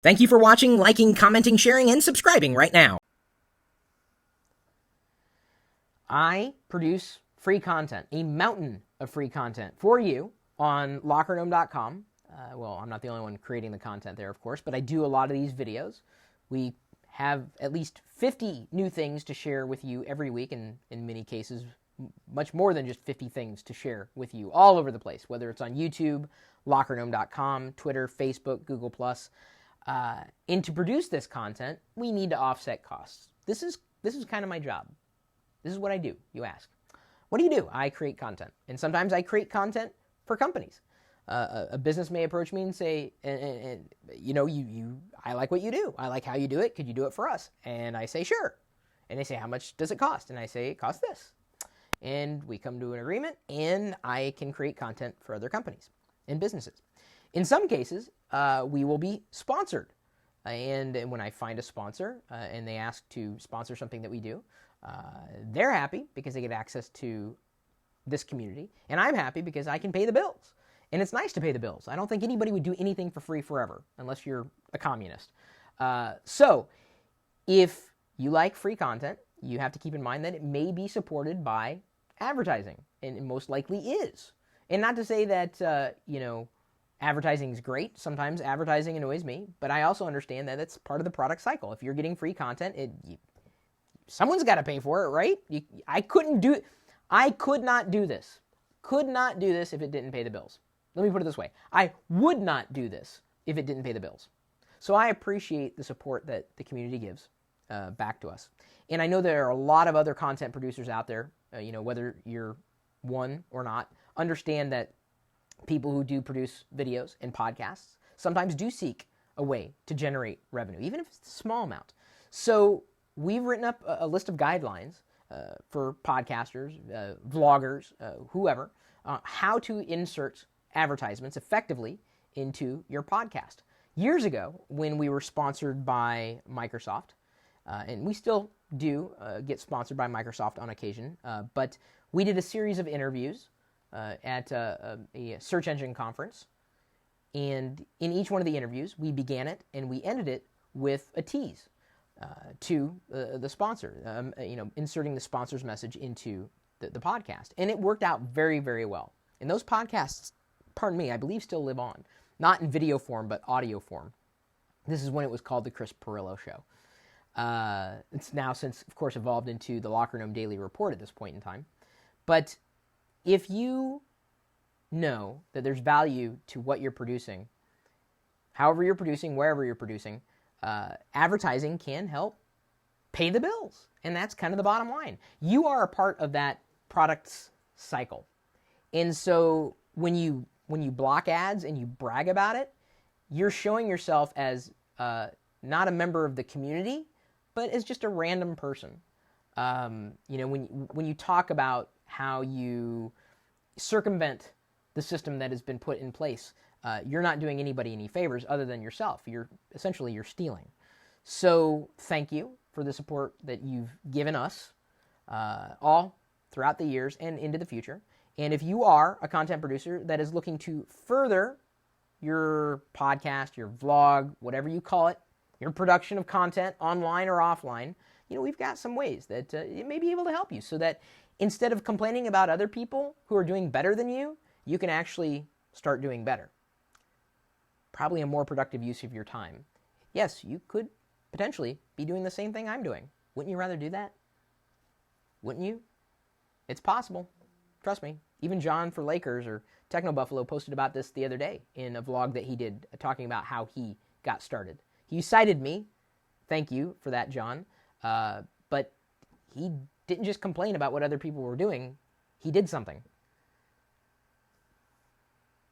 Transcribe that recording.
Thank you for watching, liking, commenting, sharing, and subscribing right now. I produce free content, a mountain of free content for you on LockerGnome.com. Well, I'm not the only one creating the content there, of course, but I do a lot of these videos. We have at least 50 new things to share with you every week, and in many cases, much more than just 50 things to share with you all over the place, whether it's on YouTube, LockerGnome.com, Twitter, Facebook, Google+. And to produce this content, we need to offset costs. This is kind of my job. This is what I do, you ask. What do? I create content. And sometimes I create content for companies. A business may approach me and say, I like what you do. I like how you do it. Could you do it for us? And I say, sure. And they say, how much does it cost? And I say, it costs this. And we come to an agreement, and I can create content for other companies and businesses. In some cases, we will be sponsored. And when I find a sponsor and they ask to sponsor something that we do, they're happy because they get access to this community. And I'm happy because I can pay the bills. And it's nice to pay the bills. I don't think anybody would do anything for free forever unless you're a communist. So if you like free content, you have to keep in mind that it may be supported by advertising. And it most likely is. And not to say that, advertising is great. Sometimes advertising annoys me, but I also understand that it's part of the product cycle. If you're getting free content, someone's got to pay for it, right? I could not do this. Could not do this if it didn't pay the bills. Let me put it this way. I would not do this if it didn't pay the bills. So I appreciate the support that the community gives back to us. And I know there are a lot of other content producers out there, whether you're one or not, understand that people who do produce videos and podcasts sometimes do seek a way to generate revenue, even if it's a small amount. So we've written up a list of guidelines for podcasters, vloggers, whoever, how to insert advertisements effectively into your podcast. Years ago, when we were sponsored by Microsoft, and we still do get sponsored by Microsoft on occasion, but we did a series of interviews at a search engine conference. And in each one of the interviews, we began it and we ended it with a tease to the sponsor, inserting the sponsor's message into the podcast. And it worked out very, very well. And those podcasts, I believe still live on. Not in video form, but audio form. This is when it was called The Chris Pirillo Show. It's now since, of course, evolved into the Locker Gnome Daily Report at this point in time. But if you know that there's value to what you're producing, however you're producing, wherever you're producing, advertising can help pay the bills. And that's kind of the bottom line. You are a part of that product's cycle. And so when you block ads and you brag about it, you're showing yourself as not a member of the community, but as just a random person. When you talk about how you circumvent the system that has been put in place, you're not doing anybody any favors other than yourself. You're stealing. So thank you for the support that you've given us all throughout the years and into the future. And if you are a content producer that is looking to further your podcast, your vlog, whatever you call it, your production of content online or offline, we've got some ways that it may be able to help you so that instead of complaining about other people who are doing better than you, you can actually start doing better. Probably a more productive use of your time. Yes, you could potentially be doing the same thing I'm doing. Wouldn't you rather do that? Wouldn't you? It's possible. Trust me. Even John for Lakers or Techno Buffalo posted about this the other day in a vlog that he did talking about how he got started. He cited me. Thank you for that, John. But he didn't just complain about what other people were doing. He did something.